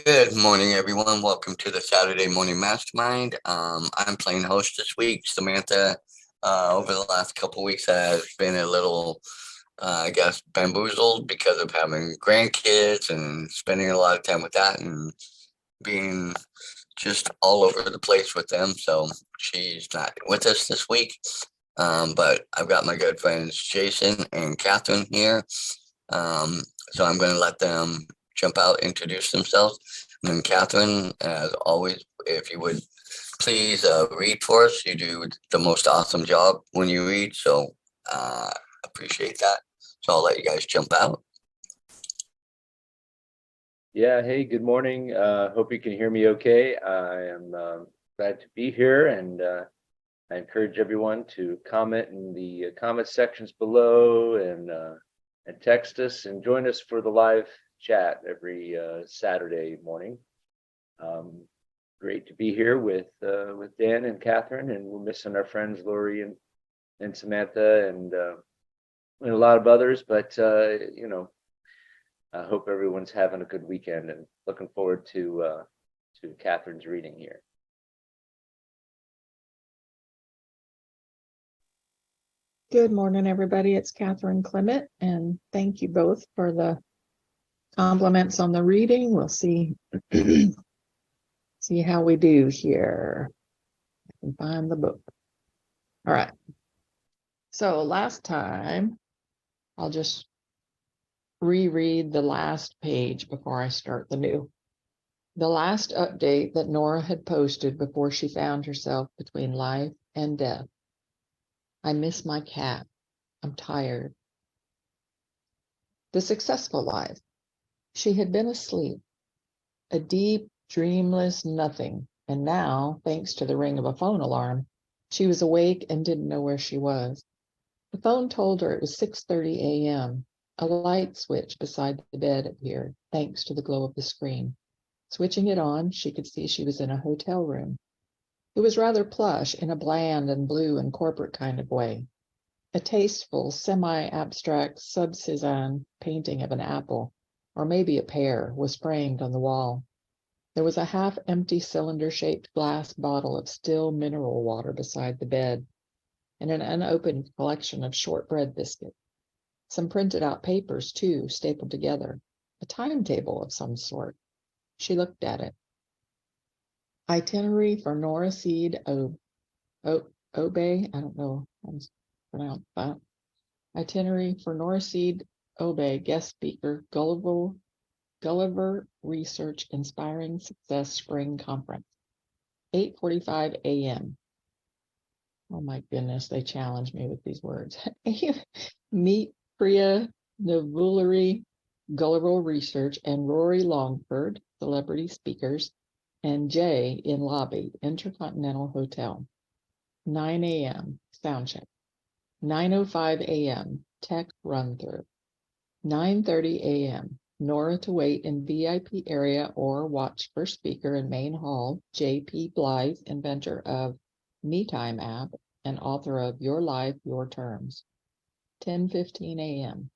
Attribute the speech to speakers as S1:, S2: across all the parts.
S1: Good morning, everyone. Welcome to the Saturday Morning Mastermind. I'm playing host this week. Samantha, over the last couple weeks, has been a little, I guess, bamboozled because of having grandkids and spending a lot of time with that and being just all over the place with them. So she's not with us this week. But I've got my good friends Jason and Catherine here. Um, so I'm going to let them jump out, introduce themselves. And then Catherine, as always, if you would please read for us. You do the most awesome job when you read. So appreciate that. So I'll let you guys jump out.
S2: Yeah, hey, good morning. Hope you can hear me okay. I am glad to be here, and I encourage everyone to comment in the comment sections below and text us and join us for the live chat every Saturday morning. Great to be here with Dan and Catherine, and we're missing our friends Lori and Samantha and a lot of others, but I hope everyone's having a good weekend and looking forward to Catherine's reading here.
S3: Good morning, everybody. It's Catherine Clement, and thank you both for the compliments on the reading. We'll see how we do here. I can find the book. All right. So last time, I'll just reread the last page before I start the new. The last update that Nora had posted before she found herself between life and death. I miss my cat. I'm tired. The successful life. She had been asleep, a deep, dreamless nothing, and now, thanks to the ring of a phone alarm, she was awake and didn't know where she was. The phone told her it was 6:30 a.m. A light switch beside the bed appeared, thanks to the glow of the screen. Switching it on, she could see she was in a hotel room. It was rather plush in a bland and blue and corporate kind of way. A tasteful, semi-abstract sub-Cézanne painting of an apple, or maybe a pear, was framed on the wall. There was a half-empty cylinder-shaped glass bottle of still mineral water beside the bed, and an unopened collection of shortbread biscuits. Some printed-out papers, too, stapled together. A timetable of some sort. She looked at it. Itinerary for Nora Seed Obey. I don't know how to pronounce that. Itinerary for Nora Seed Obey, guest speaker, Gulliver Research Inspiring Success Spring Conference, 8:45 a.m. Oh my goodness, they challenge me with these words. Meet Priya Navulari, Gulliver Research, and Rory Longford, celebrity speakers, and Jay in lobby, Intercontinental Hotel. 9 a.m. sound check. 9:05 a.m. tech run through. 9:30 a.m. Nora to wait in VIP area or watch first speaker in main hall, J.P. Blythe, inventor of MeTime app and author of Your Life, Your Terms. 10:15 a.m.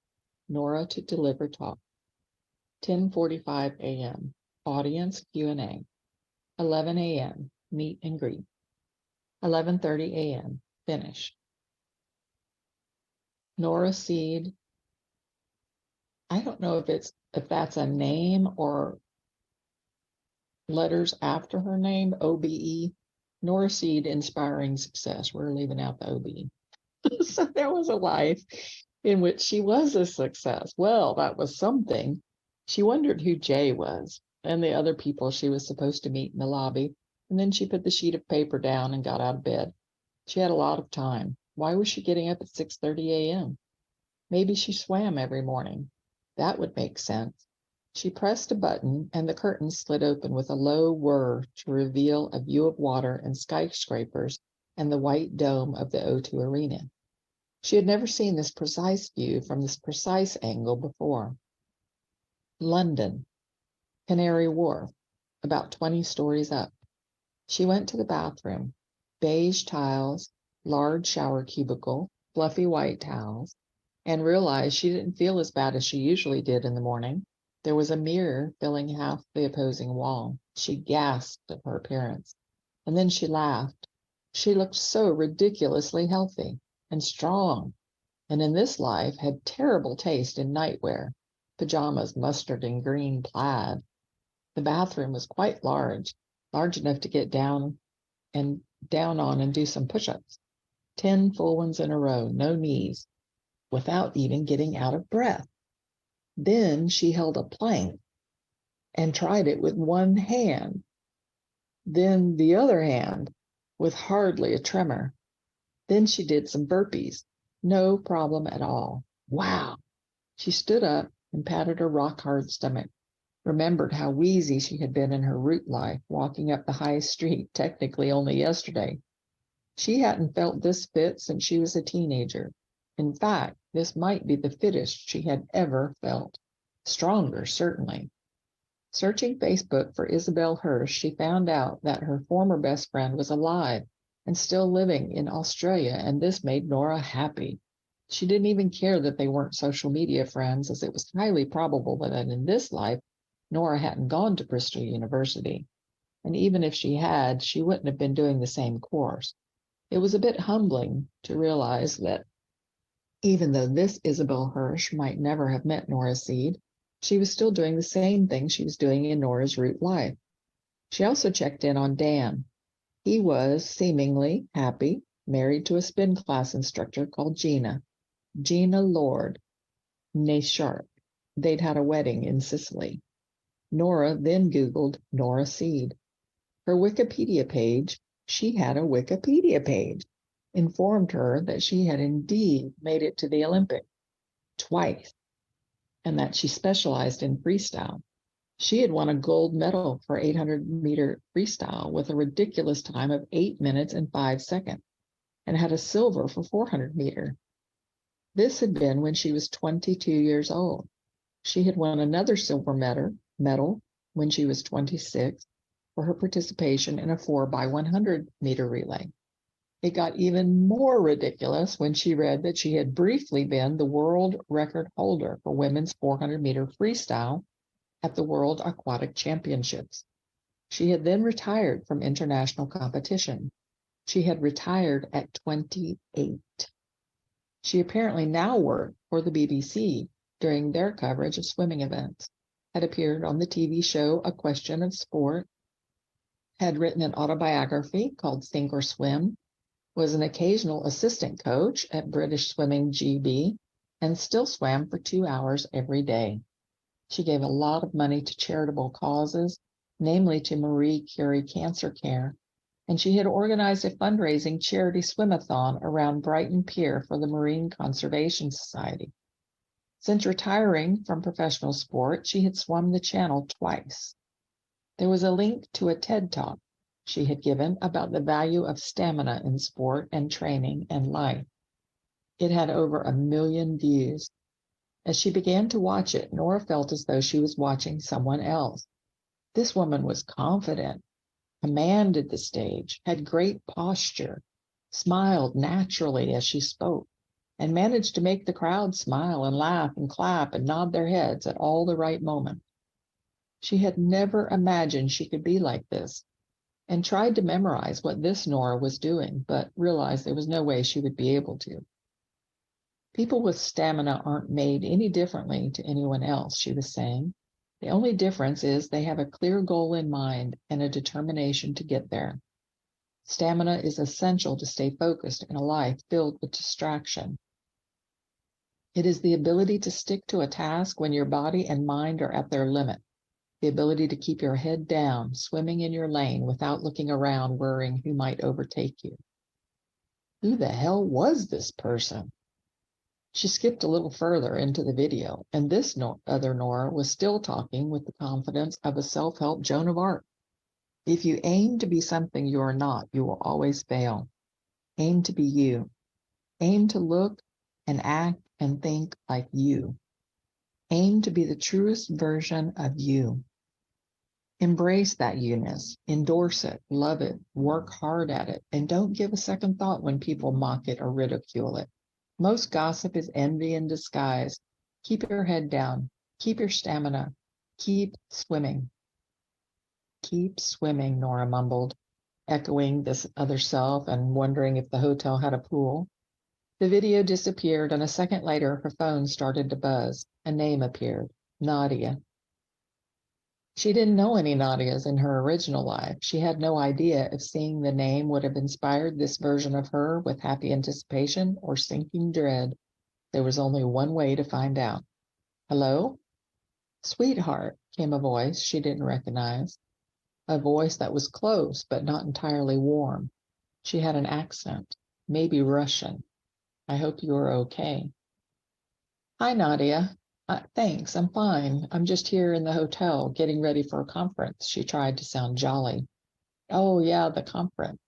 S3: Nora to deliver talk. 10:45 a.m. audience Q&A. 11 a.m. meet and greet. 11:30 a.m. finish. Nora Seed. I don't know if that's a name or letters after her name, OBE. Nora Seed Inspiring Success. We're leaving out the OBE. So there was a life in which she was a success. Well, that was something. She wondered who Jay was and the other people she was supposed to meet in the lobby. And then she put the sheet of paper down and got out of bed. She had a lot of time. Why was she getting up at 6:30 a.m.? Maybe she swam every morning. That would make sense. She pressed a button and the curtain slid open with a low whir to reveal a view of water and skyscrapers and the white dome of the O2 Arena. She had never seen this precise view from this precise angle before. London, Canary Wharf, about 20 stories up. She went to the bathroom. Beige tiles, large shower cubicle, fluffy white towels, and realized she didn't feel as bad as she usually did in the morning. There was a mirror filling half the opposing wall. She gasped at her appearance, and then she laughed. She looked so ridiculously healthy and strong, and in this life had terrible taste in nightwear, pajamas, mustard and green plaid. The bathroom was quite large, large enough to get down on and do some push-ups. 10 full ones in a row, no knees, without even getting out of breath. Then she held a plank and tried it with one hand, then the other hand, with hardly a tremor. Then she did some burpees, no problem at all. Wow! She stood up and patted her rock-hard stomach, remembered how wheezy she had been in her route life, walking up the high street technically only yesterday. She hadn't felt this fit since she was a teenager. In fact, this might be the fittest she had ever felt. Stronger, certainly. Searching Facebook for Isabel Hirsch, she found out that her former best friend was alive and still living in Australia, and this made Nora happy. She didn't even care that they weren't social media friends, as it was highly probable that in this life, Nora hadn't gone to Bristol University. And even if she had, she wouldn't have been doing the same course. It was a bit humbling to realize that even though this Isabel Hirsch might never have met Nora Seed, she was still doing the same thing she was doing in Nora's root life. She also checked in on Dan. He was seemingly happy, married to a spin class instructor called Gina Lord, née Sharp. They'd had a wedding in Sicily. Nora then Googled Nora Seed. Her Wikipedia page, she had a Wikipedia page, informed her that she had indeed made it to the Olympics twice, and that she specialized in freestyle. She had won a gold medal for 800-meter freestyle with a ridiculous time of 8 minutes and 5 seconds, and had a silver for 400-meter. This had been when she was 22 years old. She had won another silver medal when she was 26 for her participation in a 4x100-meter relay. It got even more ridiculous when she read that she had briefly been the world record holder for women's 400-meter freestyle at the World Aquatic Championships. She had then retired from international competition. She had retired at 28. She apparently now worked for the BBC during their coverage of swimming events, had appeared on the TV show A Question of Sport, had written an autobiography called Sink or Swim, was an occasional assistant coach at British Swimming GB, and still swam for 2 hours every day. She gave a lot of money to charitable causes, namely to Marie Curie Cancer Care, and she had organized a fundraising charity swimathon around Brighton Pier for the Marine Conservation Society. Since retiring from professional sport, she had swum the channel twice. There was a link to a TED Talk she had given about the value of stamina in sport and training and life. It had over 1 million views. As she began to watch it, Nora felt as though she was watching someone else. This woman was confident, commanded the stage, had great posture, smiled naturally as she spoke, and managed to make the crowd smile and laugh and clap and nod their heads at all the right moments. She had never imagined she could be like this, and tried to memorize what this Nora was doing, but realized there was no way she would be able to. People with stamina aren't made any differently to anyone else, she was saying. The only difference is they have a clear goal in mind and a determination to get there. Stamina is essential to stay focused in a life filled with distraction. It is the ability to stick to a task when your body and mind are at their limit. The ability to keep your head down, swimming in your lane without looking around, worrying who might overtake you. Who the hell was this person? She skipped a little further into the video, and this other Nora was still talking with the confidence of a self-help Joan of Arc. If you aim to be something you are not, you will always fail. Aim to be you. Aim to look and act and think like you. Aim to be the truest version of you. Embrace that you-ness, endorse it, love it, work hard at it, and don't give a second thought when people mock it or ridicule it. Most gossip is envy in disguise. Keep your head down, keep your stamina, Keep swimming. Keep swimming, Nora mumbled, echoing this other self and wondering if the hotel had a pool. The video disappeared, and a second later, her phone started to buzz. A name appeared. Nadia. She didn't know any Nadias in her original life. She had no idea if seeing the name would have inspired this version of her with happy anticipation or sinking dread. There was only one way to find out. Hello? Sweetheart, came a voice she didn't recognize. A voice that was close, but not entirely warm. She had an accent, maybe Russian. I hope you are okay. Hi, Nadia. Thanks, I'm fine. I'm just here in the hotel getting ready for a conference. She tried to sound jolly. Oh, yeah, the conference.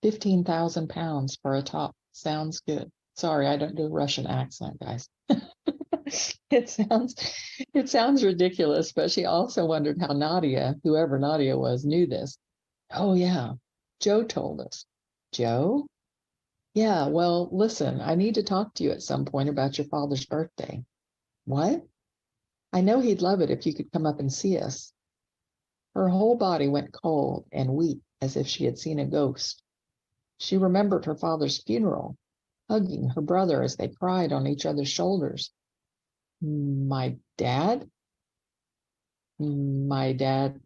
S3: 15,000 pounds for a talk. Sounds good. Sorry, I don't do a Russian accent, guys. It sounds it sounds ridiculous, but she also wondered how Nadia, whoever Nadia was, knew this. Oh, yeah, Joe told us. Joe? Yeah, well, listen, I need to talk to you at some point about your father's birthday. What? I know he'd love it if you could come up and see us. Her whole body went cold and weak as if she had seen a ghost. She remembered her father's funeral, hugging her brother as they cried on each other's shoulders. My dad? My dead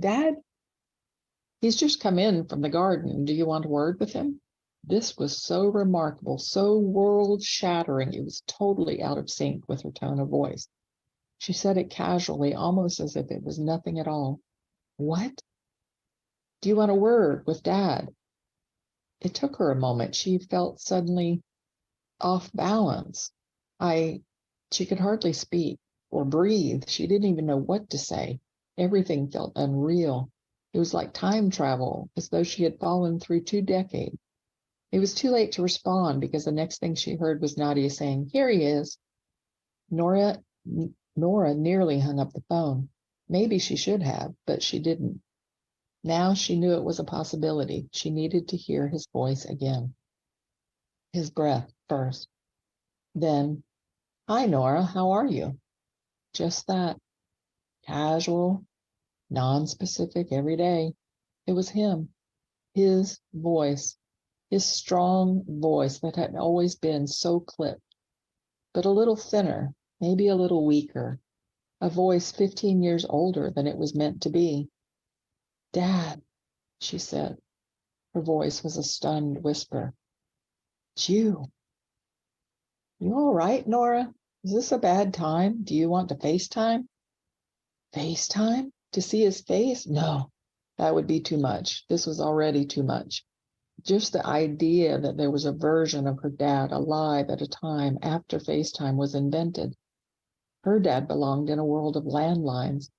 S3: dad? He's just come in from the garden. Do you want a word with him? This was so remarkable, so world-shattering, it was totally out of sync with her tone of voice. She said it casually, almost as if it was nothing at all. What? Do you want a word with Dad? It took her a moment. She felt suddenly off balance. She could hardly speak or breathe. She didn't even know what to say. Everything felt unreal. It was like time travel, as though she had fallen through 2 decades. It was too late to respond because the next thing she heard was Nadia saying, "Here he is." Nora nearly hung up the phone. Maybe she should have, but she didn't. Now she knew it was a possibility. She needed to hear his voice again. His breath first. Then, "Hi, Nora, how are you?" Just that. Casual, non-specific, every day. It was him. His voice. His strong voice that had always been so clipped, but a little thinner, maybe a little weaker. A voice 15 years older than it was meant to be. "Dad," she said. Her voice was a stunned whisper. "It's you. You all right, Nora? Is this a bad time? Do you want to FaceTime?" FaceTime? To see his face? No, that would be too much. This was already too much. Just the idea that there was a version of her dad alive at a time after FaceTime was invented. Her dad belonged in a world of landlines.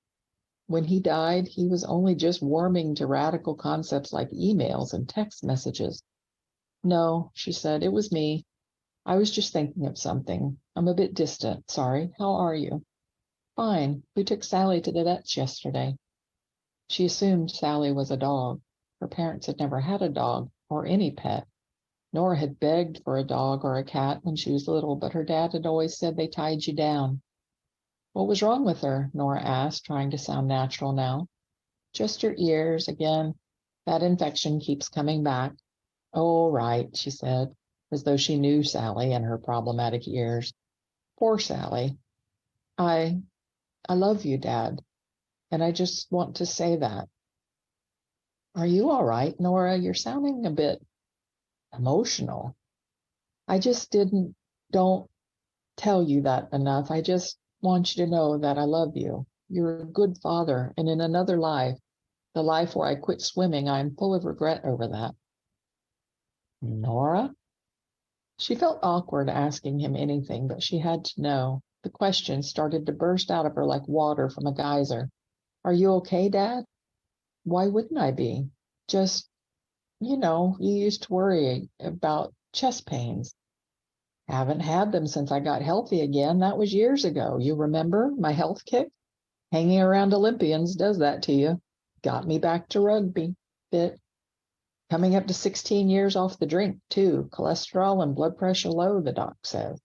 S3: When he died, he was only just warming to radical concepts like emails and text messages. "No," she said, "it was me. I was just thinking of something. I'm a bit distant. Sorry. How are you?" "Fine. We took Sally to the vet's yesterday." She assumed Sally was a dog. Her parents had never had a dog or any pet. Nora had begged for a dog or a cat when she was little, but her dad had always said they tied you down. What was wrong with her? Nora asked, trying to sound natural now. "Just her ears again. That infection keeps coming back." "Oh, right," she said, as though she knew Sally and her problematic ears. Poor Sally. I I love you, Dad, and I just want to say that." "Are you all right, Nora? You're sounding a bit emotional." "I just don't tell you that enough. I just want you to know that I love you. You're a good father, and in another life, the life where I quit swimming, I'm full of regret over that." "Nora?" She felt awkward asking him anything, but she had to know. The question started to burst out of her like water from a geyser. "Are you okay, Dad?" "Why wouldn't I be? Just, you used to worry about chest pains." "Haven't had them since I got healthy again. That was years ago. You remember my health kick? Hanging around Olympians does that to you. Got me back to rugby. Bit. Coming up to 16 years off the drink, too. Cholesterol and blood pressure low, the doc says."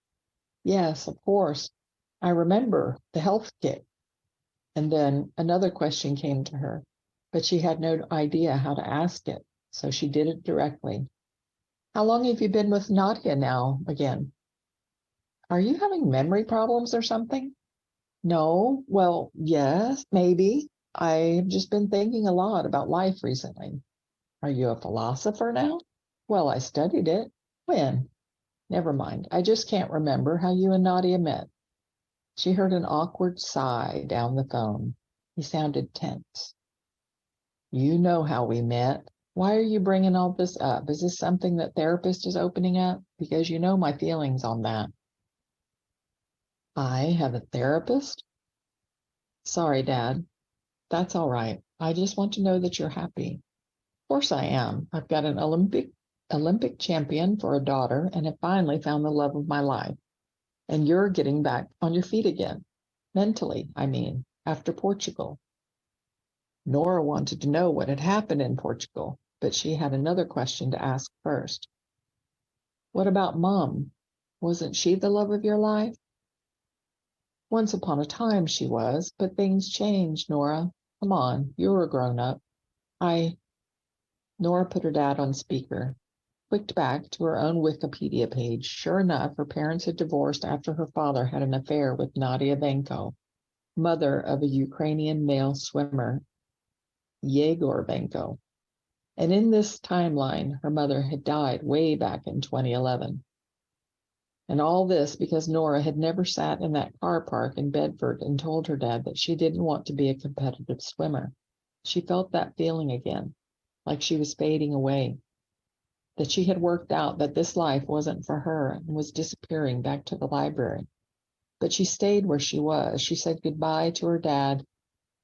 S3: "Yes, of course. I remember the health kick." And then another question came to her, but she had no idea how to ask it, so she did it directly. How long have you been with Nadia now again? Are you having memory problems or something? No, well, yes, maybe. I've just been thinking a lot about life recently. Are you a philosopher now? Well, I studied it. When? Never mind. I just can't remember how you and Nadia met. She heard an awkward sigh down the phone. He sounded tense. You know how we met. Why are you bringing all this up? Is this something that therapist is opening up? Because you know my feelings on that. I have a therapist? Sorry, Dad. That's all right. I just want to know that you're happy. Of course I am. I've got an Olympic champion for a daughter and have finally found the love of my life. And you're getting back on your feet again. Mentally, I mean, after Portugal. Nora wanted to know what had happened in Portugal, but she had another question to ask first. What about Mom? Wasn't she the love of your life? Once upon a time she was, but things changed, Nora. Come on, you're a grown-up. Nora put her dad on speaker, clicked back to her own Wikipedia page. Sure enough, her parents had divorced after her father had an affair with Nadia Benko, mother of a Ukrainian male swimmer, Yegor Benko. And in this timeline, her mother had died way back in 2011. And all this because Nora had never sat in that car park in Bedford and told her dad that she didn't want to be a competitive swimmer. She felt that feeling again, like she was fading away, that she had worked out that this life wasn't for her and was disappearing back to the library. But she stayed where she was. She said goodbye to her dad,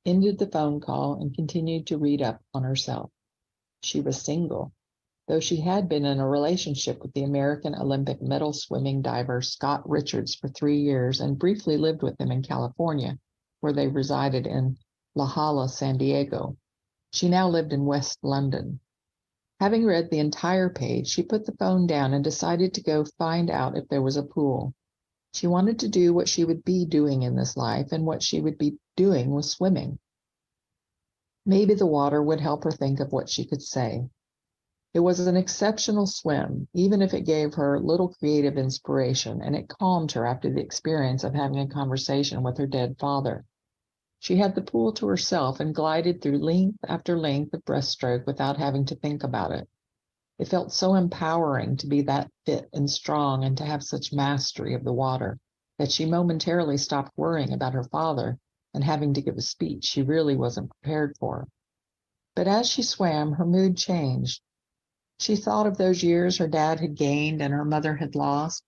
S3: ended the phone call, and continued to read up on herself. She was single, though she had been in a relationship with the American Olympic medal swimming diver Scott Richards for 3 years and briefly lived with him in California, where they resided in La Jolla, San Diego. She now lived in West London. Having read the entire page, she put the phone down and decided to go find out if there was a pool. She wanted to do what she would be doing in this life, and what she would be doing was swimming. Maybe the water would help her think of what she could say. It was an exceptional swim, even if it gave her little creative inspiration, and it calmed her after the experience of having a conversation with her dead father. She had the pool to herself and glided through length after length of breaststroke without having to think about it. It felt so empowering to be that fit and strong and to have such mastery of the water that she momentarily stopped worrying about her father and having to give a speech she really wasn't prepared for. But as she swam, her mood changed. She thought of those years her dad had gained and her mother had lost,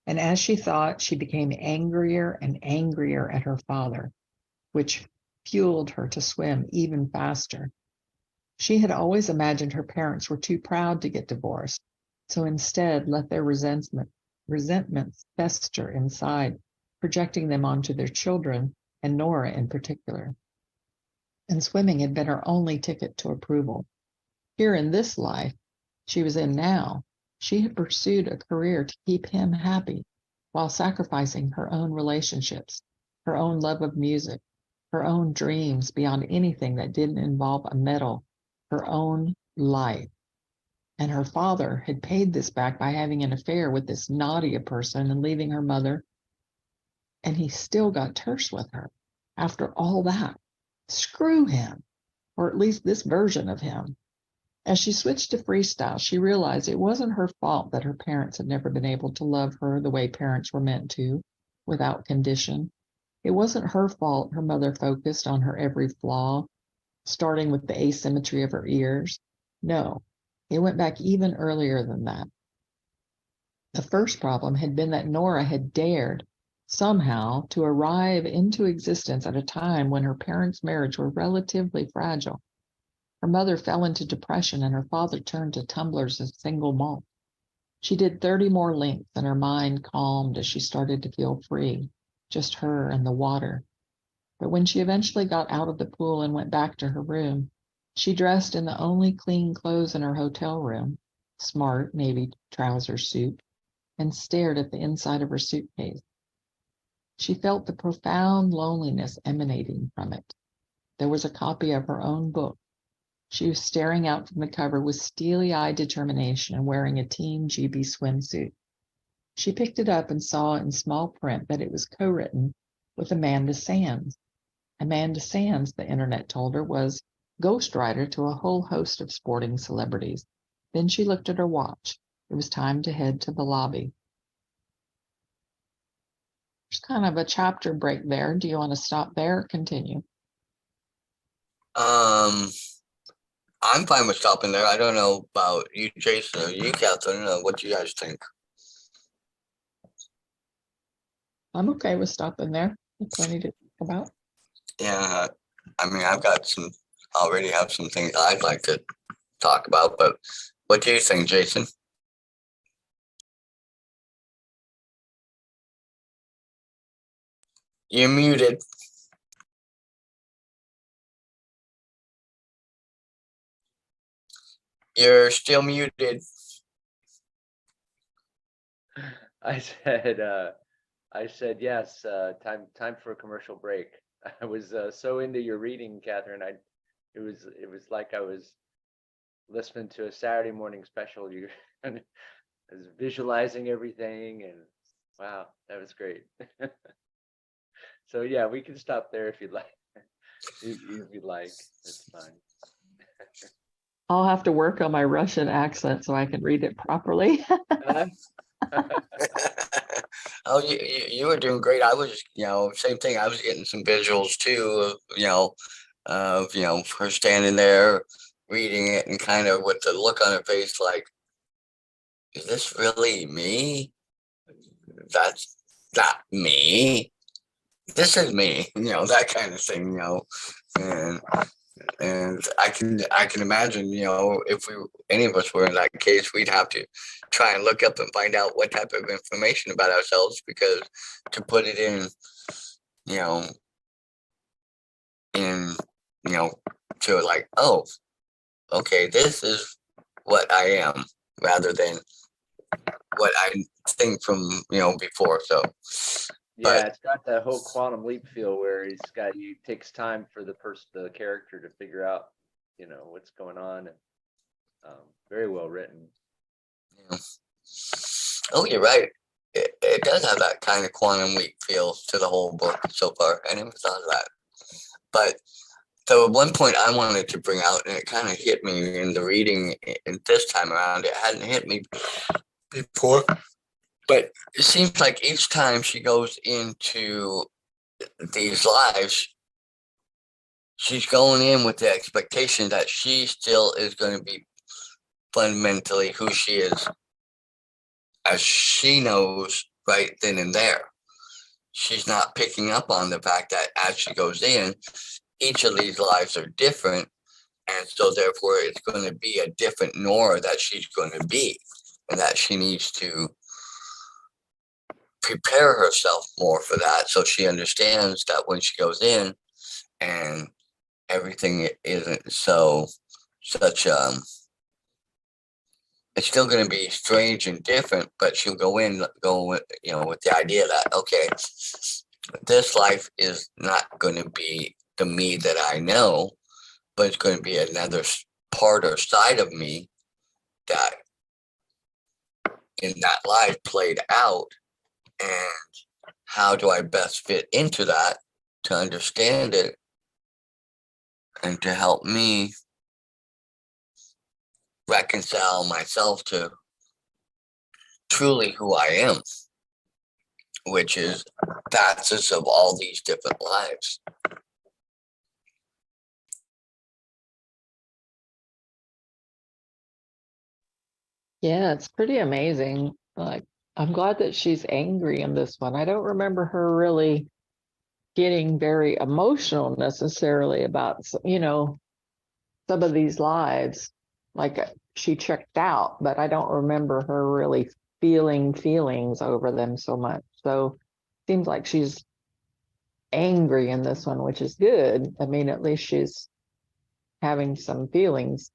S3: and as she thought, she became angrier and angrier at her father, which fueled her to swim even faster. She had always imagined her parents were too proud to get divorced, so instead let their resentments fester inside, projecting them onto their children, and Nora in particular. And swimming had been her only ticket to approval. Here in this life she was in now, she had pursued a career to keep him happy while sacrificing her own relationships, her own love of music, her own dreams beyond anything that didn't involve a medal, her own life. And her father had paid this back by having an affair with this Nadia person and leaving her mother. And he still got terse with her after all that. Screw him, or at least this version of him. As she switched to freestyle, she realized it wasn't her fault that her parents had never been able to love her the way parents were meant to, without condition. It wasn't her fault her mother focused on her every flaw, starting with the asymmetry of her ears. No, it went back even earlier than that. The first problem had been that Nora had dared, somehow, to arrive into existence at a time when her parents' marriage were relatively fragile. Her mother fell into depression and her father turned to tumblers of single malt. She did 30 more lengths and her mind calmed as she started to feel free, just her and the water. But when she eventually got out of the pool and went back to her room, she dressed in the only clean clothes in her hotel room, smart navy trouser suit, and stared at the inside of her suitcase. She felt the profound loneliness emanating from it. There was a copy of her own book. She was staring out from the cover with steely-eyed determination and wearing a Team GB swimsuit. She picked it up and saw in small print that it was co-written with Amanda Sands. Amanda Sands, the internet told her, was ghostwriter to a whole host of sporting celebrities. Then she looked at her watch. It was time to head to the lobby. There's kind of a chapter break there. Do you want to stop there or continue?
S1: I'm fine with stopping there. I don't know about you, Jason, or you, Catherine. What do you guys think?
S3: I'm okay with stopping there. There's plenty to talk about.
S1: Yeah, I mean, already have some things I'd like to talk about, but what do you think, Jason? You're muted. You're still muted.
S2: I said yes. Time for a commercial break. I was so into your reading, Catherine. It was like I was listening to a Saturday morning special. You I was visualizing everything, and wow, that was great. So yeah, we can stop there if you'd like. If you'd like, it's fine.
S3: I'll have to work on my Russian accent so I can read it properly.
S1: Oh, you were doing great. I was, same thing. I was getting some visuals too, of her standing there reading it and kind of with the look on her face like, is this really me? That's not me. This is me, that kind of thing, and I can imagine, if any of us were in that case, we'd have to try and look up and find out what type of information about ourselves, because to put it in, you know, in, to like, oh, okay, this is what I am, rather than what I think from, before. So,
S2: Yeah, it's got that whole quantum leap feel where he takes time for the character to figure out, what's going on, and very well written.
S1: yeah. Oh, you're right. It does have that kind of quantum leap feel to the whole book so far. I never thought of that. But the one point I wanted to bring out, and it kind of hit me in the reading this time around, it hadn't hit me before, but it seems like each time she goes into these lives, she's going in with the expectation that she still is going to be fundamentally who she is, as she knows right then and there. She's not picking up on the fact that as she goes in, each of these lives are different. And so therefore it's going to be a different Nora that she's going to be, and that she needs to prepare herself more for that. So she understands that when she goes in and everything isn't such it's still going to be strange and different, but she'll go with with the idea that, okay, this life is not going to be the me that I know, but it's going to be another part or side of me that in that life played out. And how do I best fit into that to understand it and to help me reconcile myself to truly who I am, which is facets of all these different lives.
S3: Yeah, it's pretty amazing. Like, I'm glad that she's angry in this one. I don't remember her really getting very emotional necessarily about, some of these lives. Like she checked out, but I don't remember her really feeling feelings over them so much. So it seems like she's angry in this one, which is good. I mean, at least she's having some feelings,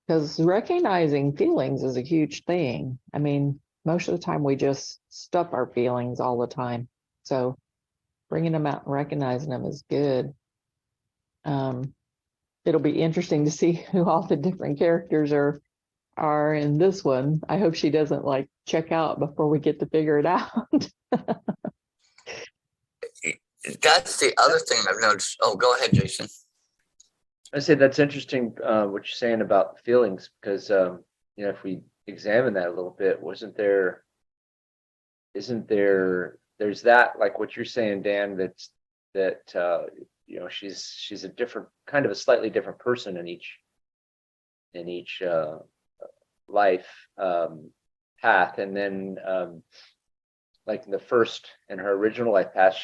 S3: because recognizing feelings is a huge thing. I mean, most of the time we just stuff our feelings all the time. So bringing them out and recognizing them is good. It'll be interesting to see who all the different characters are in this one. I hope she doesn't like check out before we get to figure it out.
S1: That's the other thing I've noticed. Oh, go ahead, Jason.
S2: I say that's interesting what you're saying about feelings, because if we examine that a little bit, there's that, like what you're saying, Dan, that she's a different kind of a slightly different person in each life path. And then like in her original life path,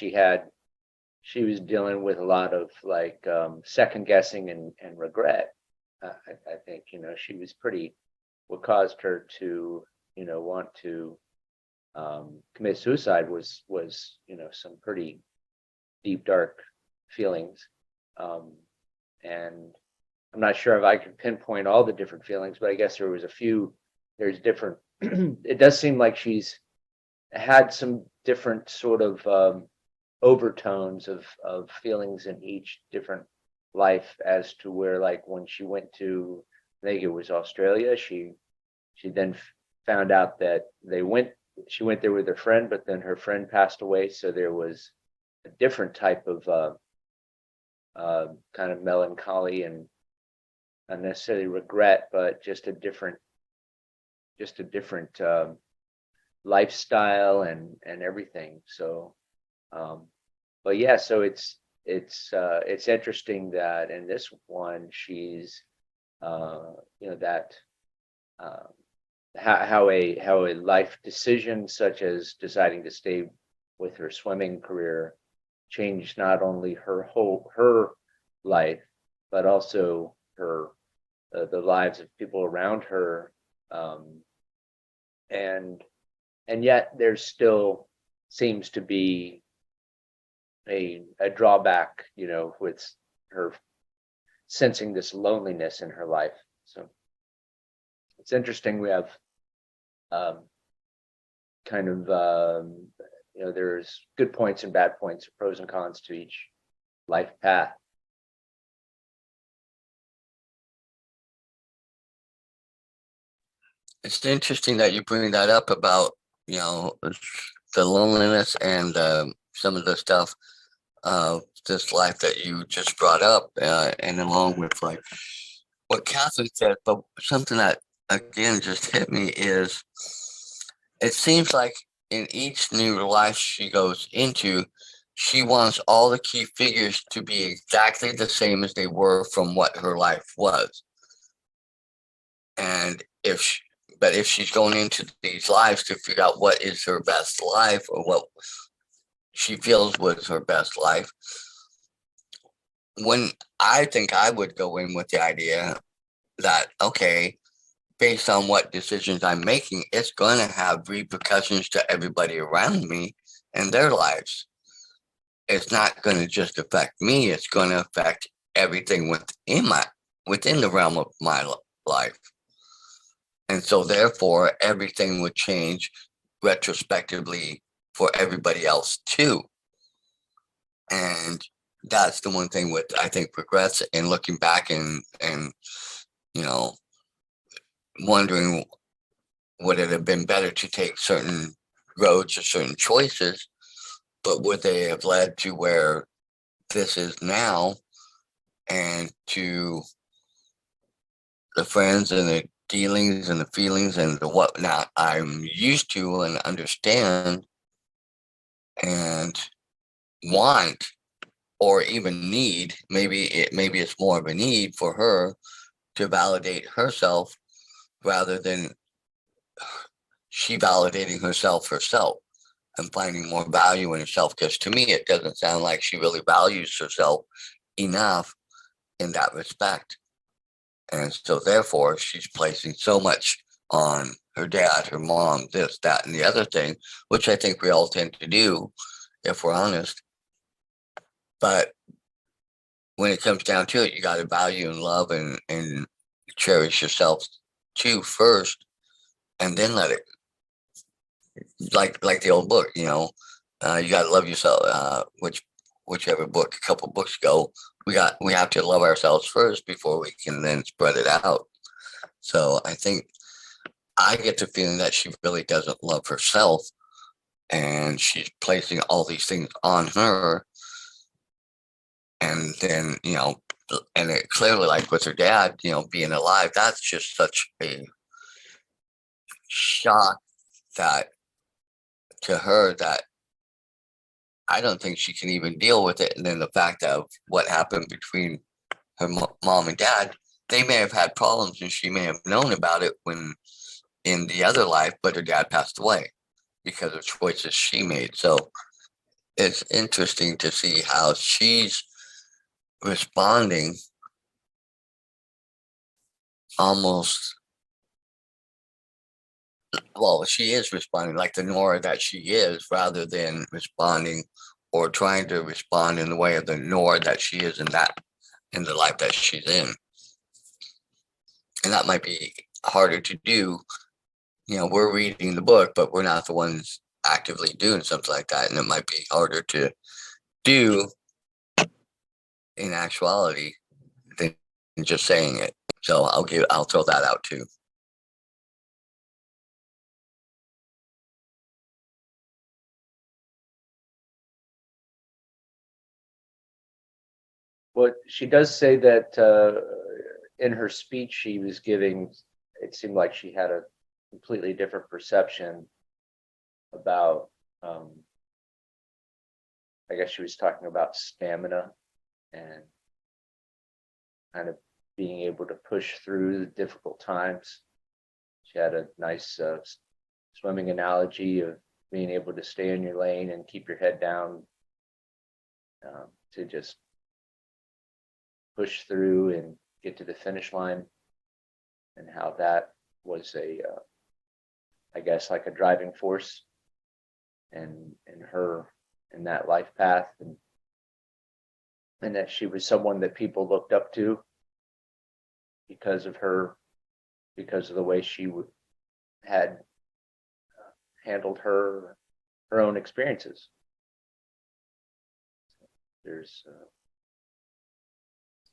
S2: she was dealing with a lot of like second guessing and regret. I think, she was what caused her to, want to commit suicide was, some pretty deep, dark feelings. And I'm not sure if I could pinpoint all the different feelings, but I guess there's different, it does seem like she's had some different sort of overtones of feelings in each different life, as to where, like, when she went to, I think it was Australia, she then found out that she went there with her friend, but then her friend passed away. So there was a different type of kind of melancholy, and not necessarily regret, but just a different lifestyle and everything. So but yeah, so it's interesting that in this one she's that how a life decision such as deciding to stay with her swimming career changed not only her life, but also the lives of people around her. And yet there still seems to be a drawback, with her sensing this loneliness in her life. So it's interesting. We have there's good points and bad points, pros and cons to each life path.
S1: It's interesting that you bring that up about, the loneliness and some of the stuff of this life that you just brought up, and along with like what Catherine said. But something that again just hit me is, it seems like in each new life she goes into, she wants all the key figures to be exactly the same as they were from what her life was. And if she's going into these lives to figure out what is her best life, or what she feels was her best life, when I think I would go in with the idea that, okay, based on what decisions I'm making, it's going to have repercussions to everybody around me and their lives. It's not going to just affect me, it's going to affect everything within the realm of my life. And so therefore, everything would change retrospectively for everybody else too. And that's the one thing with, I think, regrets and looking back and wondering, would it have been better to take certain roads or certain choices, but would they have led to where this is now, and to the friends and the dealings and the feelings and the whatnot I'm used to and understand and want, or even need. Maybe it's more of a need for her to validate herself rather than she validating herself and finding more value in herself. Because to me, it doesn't sound like she really values herself enough in that respect. And so therefore, she's placing so much on her dad, her mom, this, that, and the other thing, which I think we all tend to do if we're honest. But when it comes down to it, you got to value and love and cherish yourself too first, and then let it, like the old book, You gotta love yourself. Whichever book, a couple books ago, we have to love ourselves first before we can then spread it out. So I think I get the feeling that she really doesn't love herself, and she's placing all these things on her. And then, and it clearly, like with her dad, being alive, that's just such a shock that to her that I don't think she can even deal with it. And then the fact of what happened between her mom and dad, they may have had problems and she may have known about it when in the other life, but her dad passed away because of choices she made. So it's interesting to see how she's responding almost, well, she is responding like the Nora that she is rather than responding or trying to respond in the way of the Nora that she is in the life that she's in. And that might be harder to do. We're reading the book, but we're not the ones actively doing something like that. And it might be harder to do in actuality than just saying it. So I'll throw that out too.
S2: Well, she does say that in her speech she was giving, it seemed like she had a completely different perception about, I guess she was talking about stamina and kind of being able to push through the difficult times. She had a nice swimming analogy of being able to stay in your lane and keep your head down, to just push through and get to the finish line, and how that was I guess like a driving force in her in that life path, and that she was someone that people looked up to because of the way she had handled her own experiences. There's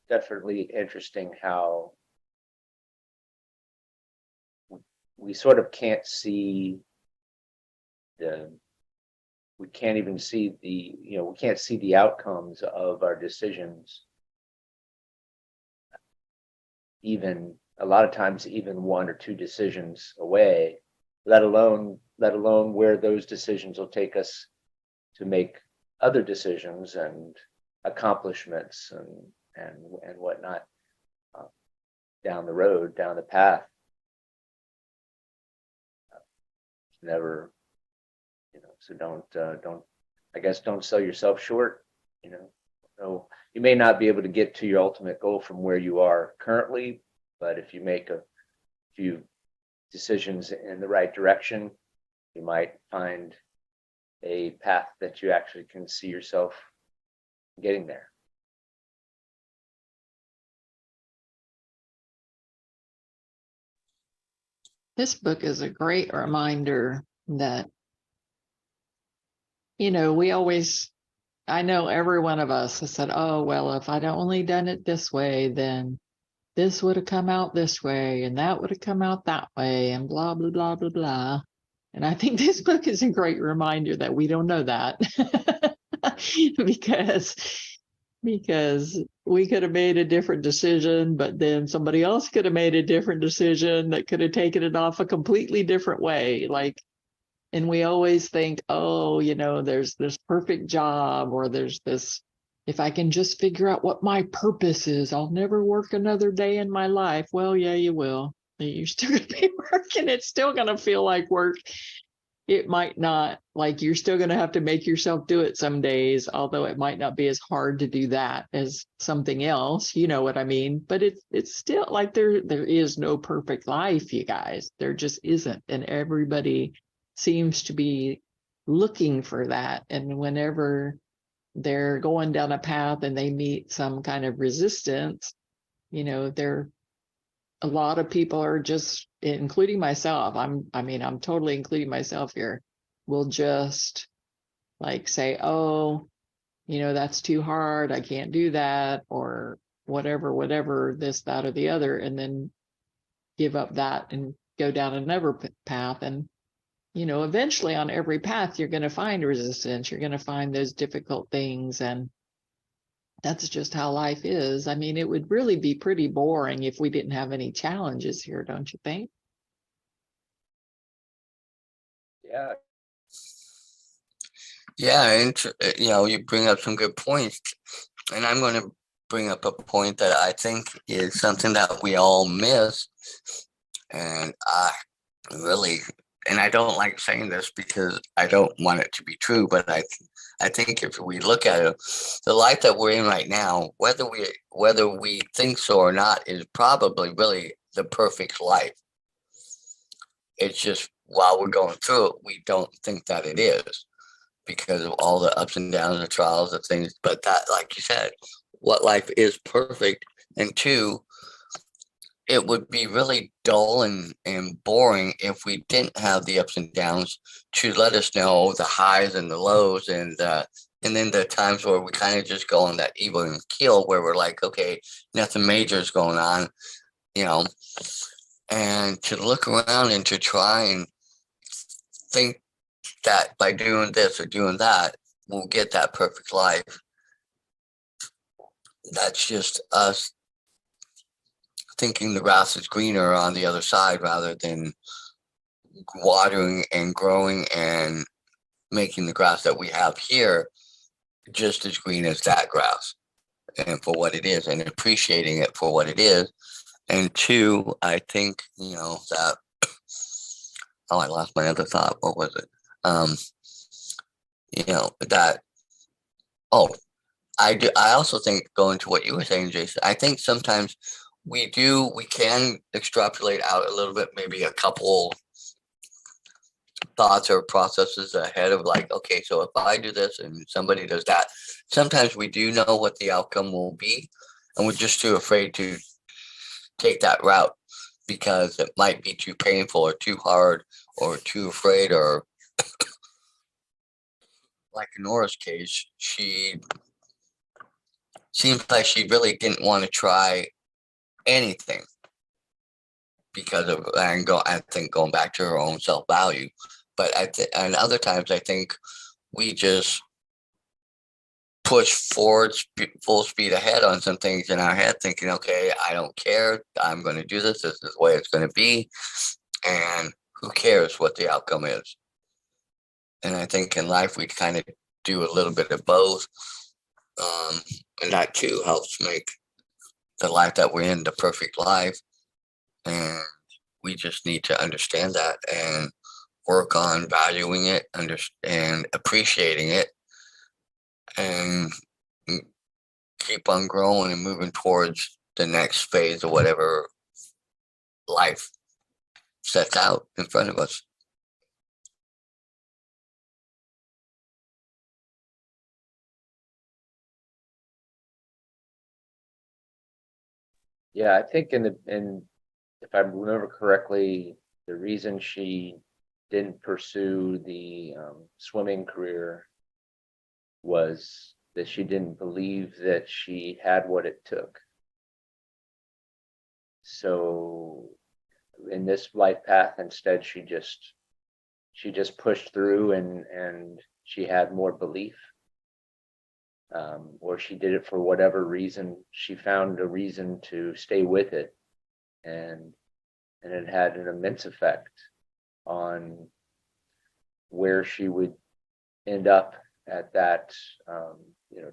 S2: definitely interesting how we sort of can't see we can't even see we can't see the outcomes of our decisions, even a lot of times even one or two decisions away, let alone where those decisions will take us to make other decisions and accomplishments and whatnot, down the road, down the path. Never, so don't sell yourself short. So you may not be able to get to your ultimate goal from where you are currently, but if you make a few decisions in the right direction, you might find a path that you actually can see yourself getting there.
S3: This book is a great reminder that, we always, I know every one of us has said, oh, well, if I'd only done it this way, then this would have come out this way and that would have come out that way and blah, blah, blah, blah, blah. And I think this book is a great reminder that we don't know that because we could have made a different decision, but then somebody else could have made a different decision that could have taken it off a completely different way. And we always think, oh, there's this perfect job, or there's this, if I can just figure out what my purpose is, I'll never work another day in my life. Well, yeah, you will. You're still going to be working. It's still going to feel like work. It might not, like you're still going to have to make yourself do it some days, although it might not be as hard to do that as something else. You know what I mean? But it's still like there is no perfect life, you guys. There just isn't. And everybody seems to be looking for that. And whenever they're going down a path and they meet some kind of resistance, they're a lot of people are just, including myself, I'm totally including myself here, will just like say, oh, that's too hard, I can't do that, or whatever, this, that, or the other, and then give up that and go down another path. And eventually on every path you're going to find resistance, you're going to find those difficult things, and that's just how life is. I mean, it would really be pretty boring if we didn't have any challenges here, don't you think?
S2: Yeah.
S1: Yeah, and you bring up some good points, and I'm going to bring up a point that I think is something that we all miss, and I really, and I don't like saying this because I don't want it to be true, but I think if we look at it, the life that we're in right now, whether we think so or not, is probably really the perfect life. It's just while we're going through it, we don't think that it is because of all the ups and downs, the trials, the things. But that, like you said, what life is perfect, and two, it would be really dull and boring if we didn't have the ups and downs to let us know the highs and the lows, and then the times where we kind of just go on that even keel where we're like, okay, nothing major is going on, you know, and to look around and to try and think that by doing this or doing that, we'll get that perfect life. That's just us thinking the grass is greener on the other side rather than watering and growing and making the grass that we have here just as green as that grass and for what it is and appreciating it for what it is. And two, I think, that, oh, I lost my other thought. What was it? That, oh, I also think going to what you were saying, Jason, I think sometimes we can extrapolate out a little bit, maybe a couple thoughts or processes ahead of like, okay, so if I do this and somebody does that, sometimes we do know what the outcome will be, and we're just too afraid to take that route because it might be too painful or too hard or too afraid, or like in Nora's case, she seems like she really didn't want to try anything because of, I think going back to her own self-value. But and other times I think we just push forward full speed ahead on some things in our head, thinking, okay, I don't care, I'm going to do this, this is the way it's going to be, and who cares what the outcome is. And I think in life we kind of do a little bit of both, and that too helps make the life that we're in the perfect life. And we just need to understand that and work on valuing it, and appreciating it, and keep on growing and moving towards the next phase of whatever life sets out in front of us.
S2: Yeah, I think if I remember correctly, the reason she didn't pursue the swimming career was that she didn't believe that she had what it took. So in this life path, instead, she just pushed through, and she had more belief, or she did it for whatever reason. She found a reason to stay with it, and it had an immense effect on where she would end up at that,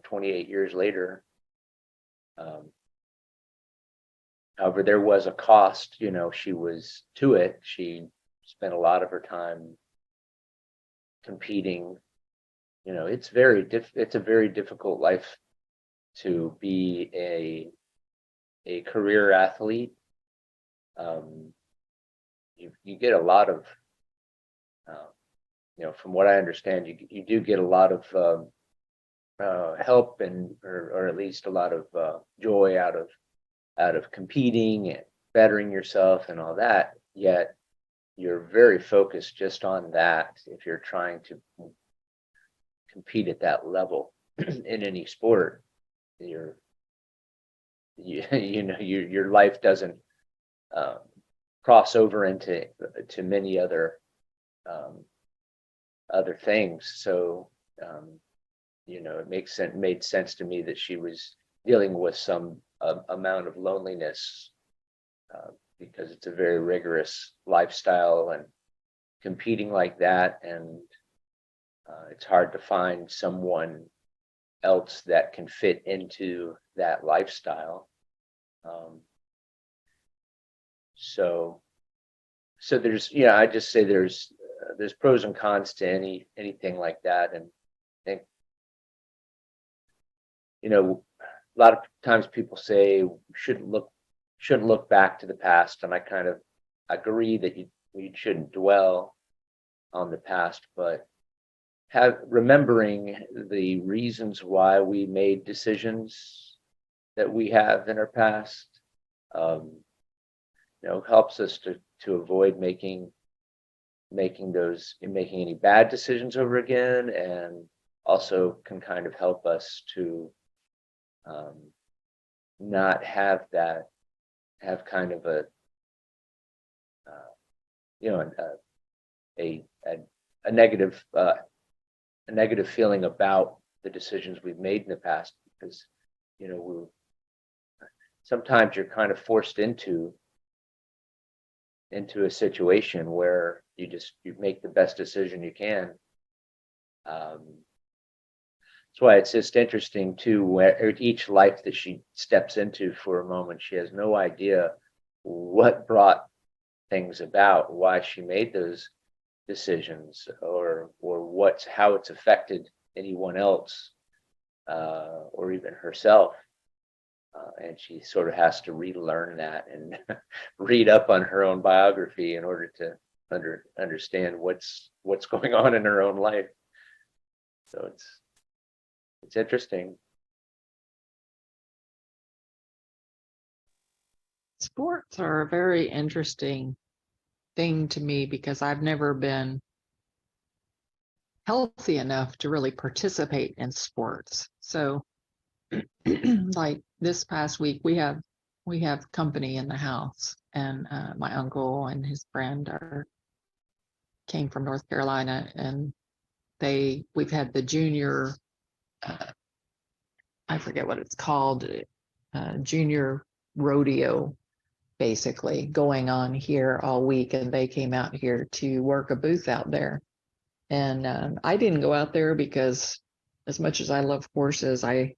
S2: 28 years later. However, there was a cost, she was to it. She spent a lot of her time competing. It's a very difficult life to be a career athlete. You get a lot of, from what I understand, you do get a lot of help, or at least a lot of joy out of competing and bettering yourself and all that. Yet you're very focused just on that if you're trying to compete at that level in any sport. Your life doesn't cross over into many other things. So it made sense to me that she was dealing with some amount of loneliness, because it's a very rigorous lifestyle and competing like that, and it's hard to find someone else that can fit into that lifestyle. So there's, I just say there's pros and cons to anything like that. And I think, a lot of times people say you shouldn't look back to the past, and I kind of agree that you shouldn't dwell on the past, but remembering the reasons why we made decisions that we have in our past, helps us to avoid making any bad decisions over again, and also can kind of help us to not have kind of a negative feeling about the decisions we've made in the past, because sometimes you're kind of forced into a situation where you make the best decision you can. That's why it's just interesting too, where each life that she steps into for a moment, she has no idea what brought things about, why she made those decisions, or how it's affected anyone else, or even herself. And she sort of has to relearn that and read up on her own biography in order to understand what's going on in her own life. So it's interesting.
S3: Sports are a very interesting thing to me because I've never been healthy enough to really participate in sports. So like this past week, we have company in the house, and my uncle and his friend came from North Carolina, and we've had the junior, I forget what it's called, junior rodeo basically going on here all week, and they came out here to work a booth out there. And I didn't go out there because, as much as I love horses, I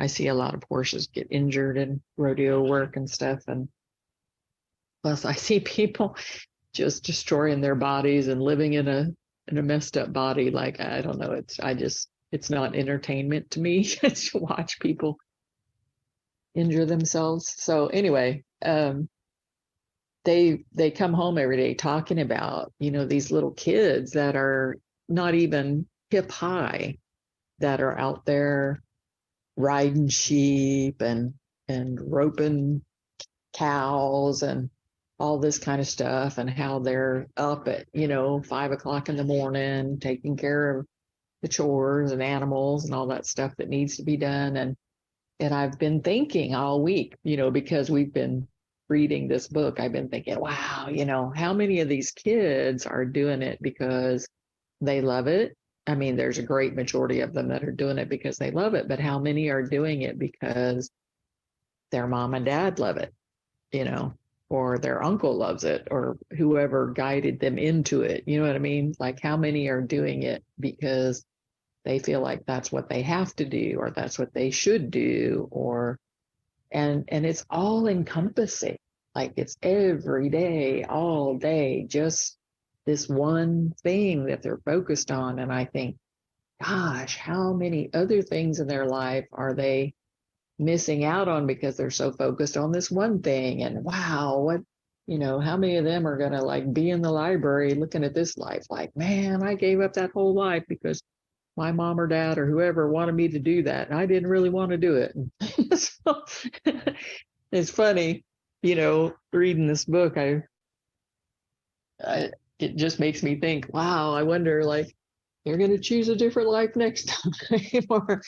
S3: see a lot of horses get injured in rodeo work and stuff. And plus I see people just destroying their bodies and living in a messed up body. Like, I don't know. It's not entertainment to me to watch people injure themselves. So anyway, they come home every day talking about, these little kids that are not even hip high, that are out there riding sheep and roping cows and all this kind of stuff, and how they're up at 5 o'clock in the morning taking care of the chores and animals and all that stuff that needs to be done. And I've been thinking all week, because we've been reading this book, I've been thinking, wow, how many of these kids are doing it because they love it? I mean, there's a great majority of them that are doing it because they love it, but how many are doing it because their mom and dad love it, or their uncle loves it, or whoever guided them into it? You know what I mean? Like, how many are doing it because they feel like that's what they have to do, or that's what they should do, and it's all encompassing. Like, it's every day, all day, just this one thing that they're focused on. And I think, gosh, how many other things in their life are they missing out on because they're so focused on this one thing? And wow, how many of them are going to like be in the library looking at this life like, man, I gave up that whole life because my mom or dad or whoever wanted me to do that, and I didn't really want to do it. So, it's funny, reading this book, it just makes me think, wow, I wonder, like, they're going to choose a different life next time, or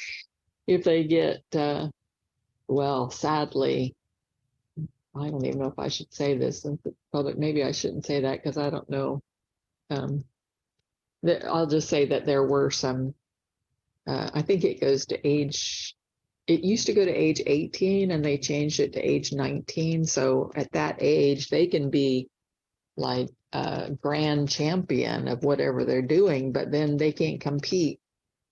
S3: if they get, well, sadly, I don't even know if I should say this in public. Maybe I shouldn't say that because I don't know. I'll just say that there were some, I think it goes to age, it used to go to age 18 and they changed it to age 19. So at that age, they can be like a grand champion of whatever they're doing, but then they can't compete.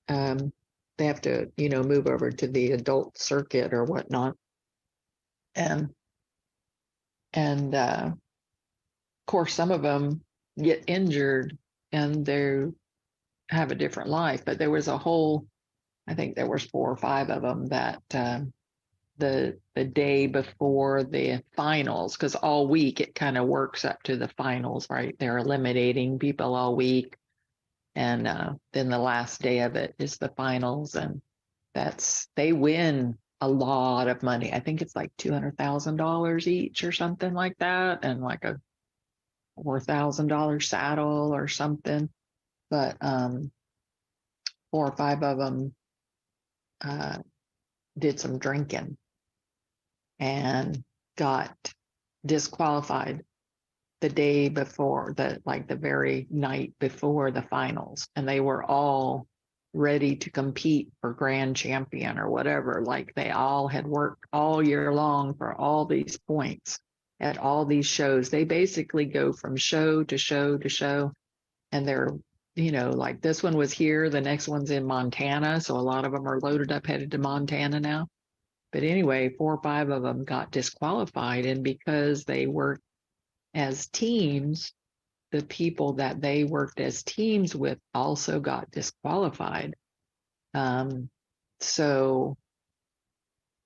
S3: They have to, move over to the adult circuit or whatnot. And of course, some of them get injured and they have a different life. But there was I think there was 4 or 5 of them that the day before the finals, because all week it kind of works up to the finals, right? They're eliminating people all week. And then the last day of it is the finals. And they win a lot of money. I think it's like $200,000 each or something like that. And like a $4,000 saddle or something. But 4 or 5 of them did some drinking and got disqualified the day before, the very night before the finals. And they were all ready to compete for grand champion or whatever. Like they all had worked all year long for all these points at all these shows. They basically go from show to show to show. And they're, like this one was here, the next one's in Montana. So a lot of them are loaded up, headed to Montana now. But anyway, 4 or 5 of them got disqualified. And because they worked as teams, the people that they worked as teams with also got disqualified. So,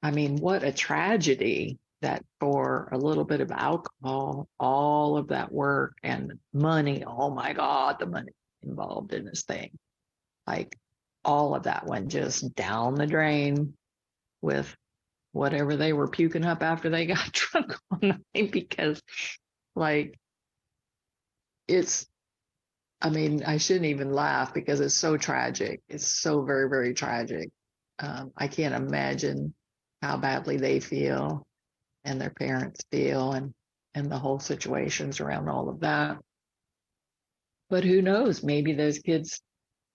S3: I mean, what a tragedy that for a little bit of alcohol, all of that work and money, oh my God, the money involved in this thing, like all of that went just down the drain with whatever they were puking up after they got drunk all night. Because like I shouldn't even laugh because it's so tragic. It's so very, very tragic. I can't imagine how badly they feel and their parents feel and the whole situations around all of that. But who knows? Maybe those kids,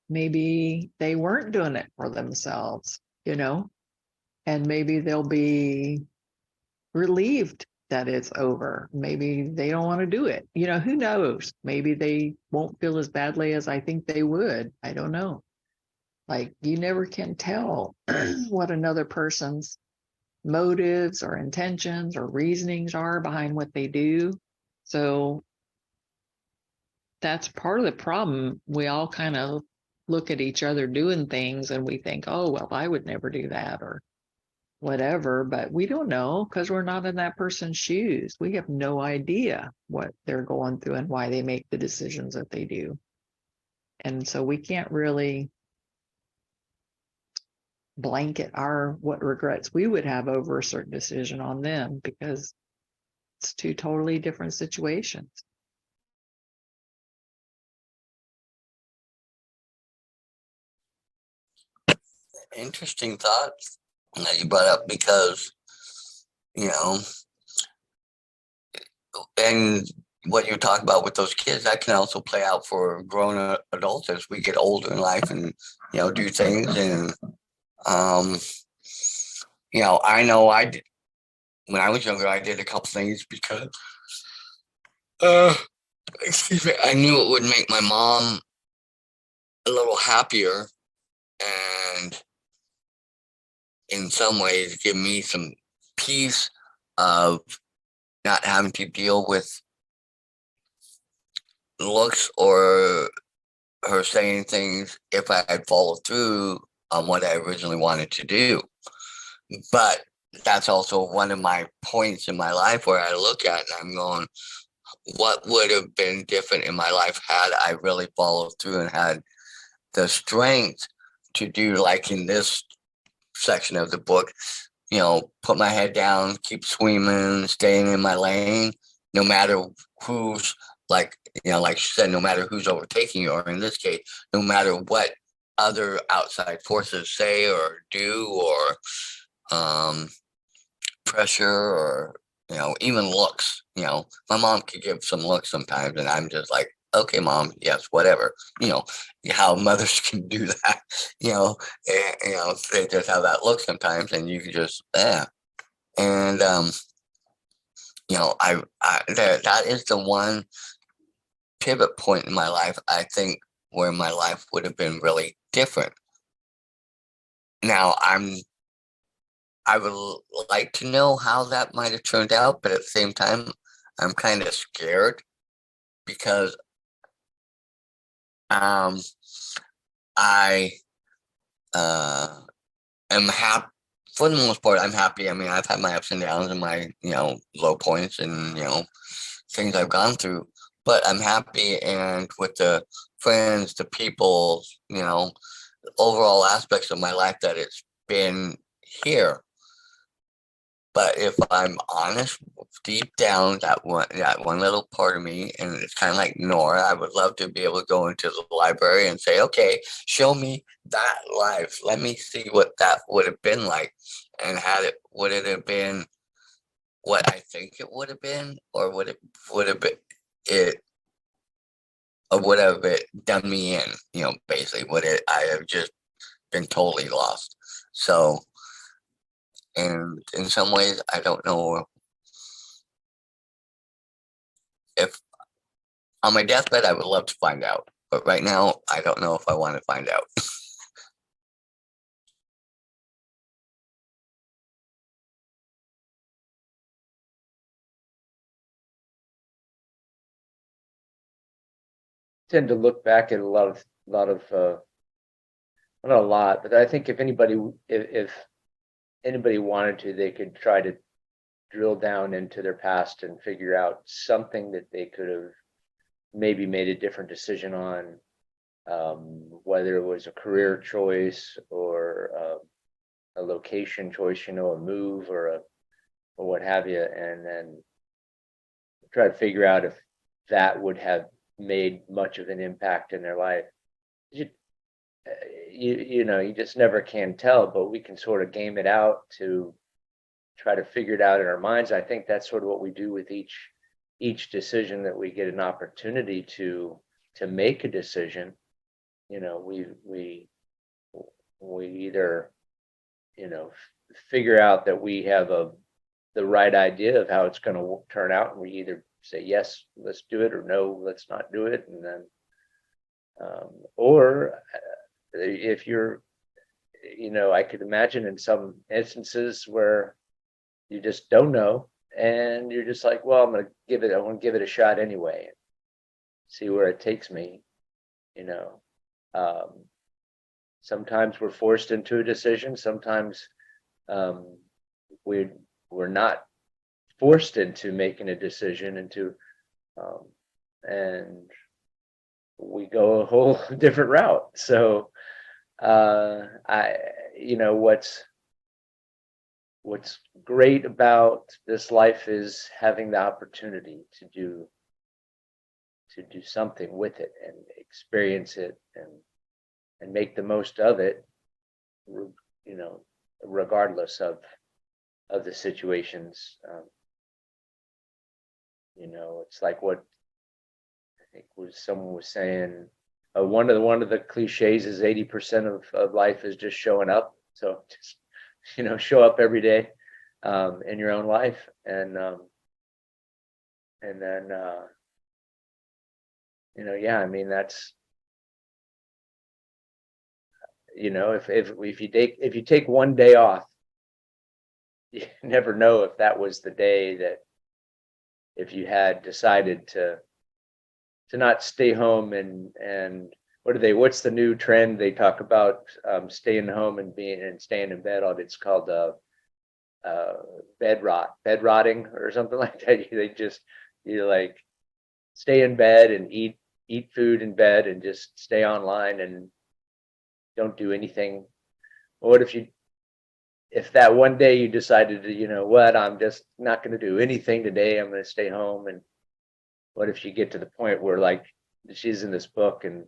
S3: maybe they weren't doing it for themselves, and maybe they'll be relieved that it's over. Maybe they don't want to do it. Who knows? Maybe they won't feel as badly as I think they would. I don't know. Like you never can tell what another person's motives or intentions or reasonings are behind what they do. So that's part of the problem. We all kind of look at each other doing things and we think, oh, well, I would never do that or whatever, but we don't know because we're not in that person's shoes. We have no idea what they're going through and why they make the decisions that they do. And so we can't really blanket what regrets we would have over a certain decision on them because it's 2 totally different situations.
S1: Interesting thoughts that you brought up because, and what you talk about with those kids, that can also play out for grown adults as we get older in life and, do things. And, I know I did, when I was younger, I did a couple things because, excuse me, I knew it would make my mom a little happier and in some ways give me some peace of not having to deal with looks or her saying things if I had followed through on what I originally wanted to do. But that's also one of my points in my life where I look at and I'm going, what would have been different in my life had I really followed through and had the strength to do, like in this section of the book, put my head down, keep swimming, staying in my lane, no matter who's like, like she said, no matter who's overtaking you, or in this case, no matter what other outside forces say or do, or pressure, or even looks. My mom could give some looks sometimes, and I'm just like, okay, mom, yes, whatever. How mothers can do that. They just have that look sometimes, and you can just and that is the one pivot point in my life, I think, where my life would have been really different. Now I would like to know how that might have turned out, but at the same time, I'm kind of scared because um I am happy. For the most part, I'm happy. I mean, I've had my ups and downs and my low points, and things I've gone through, but I'm happy, and with the friends, the people, overall aspects of my life, that it's been here. But if I'm honest, deep down, that one little part of me, and it's kind of like Nora, I would love to be able to go into the library and say, okay, show me that life. Let me see what that would have been like, and would it have been what I think it would have been, or would have been it, or would have it done me in, basically, would it I have just been totally lost. So, and in some ways, I don't know if on my deathbed, I would love to find out. But right now, I don't know if I want to find out.
S2: Tend to look back at a lot of not a lot, but I think if anybody wanted to, they could try to drill down into their past and figure out something that they could have maybe made a different decision on, whether it was a career choice or a location choice, a move or what have you, and then try to figure out if that would have made much of an impact in their life. You, you just never can tell, but we can sort of game it out to try to figure it out in our minds. I think that's sort of what we do with each decision that we get an opportunity to make a decision. We either figure out that we have the right idea of how it's going to turn out, and we either say yes, let's do it, or no, let's not do it. And then or if you're I could imagine in some instances where you just don't know, and you're just like, well, I want to give it a shot anyway, see where it takes me. um, Sometimes we're forced into a decision, sometimes we we're not forced into making a decision, um, and we go a whole different route. So I what's great about this life is having the opportunity to do something with it and experience it, and make the most of it, regardless of the situations. It's like what I think someone was saying. One of the cliches is 80% of life is just showing up. So just show up every day in your own life, and then yeah, I mean, that's if you take one day off, you never know if that was the day that, if you had decided to not stay home, and what's the new trend they talk about, staying home and staying in bed all, it's called bed rotting or something like that. You like stay in bed and eat food in bed and just stay online and don't do anything. What if that one day you decided to, I'm just not going to do anything today, I'm going to stay home and what if you get to the point where, like, she's in this book and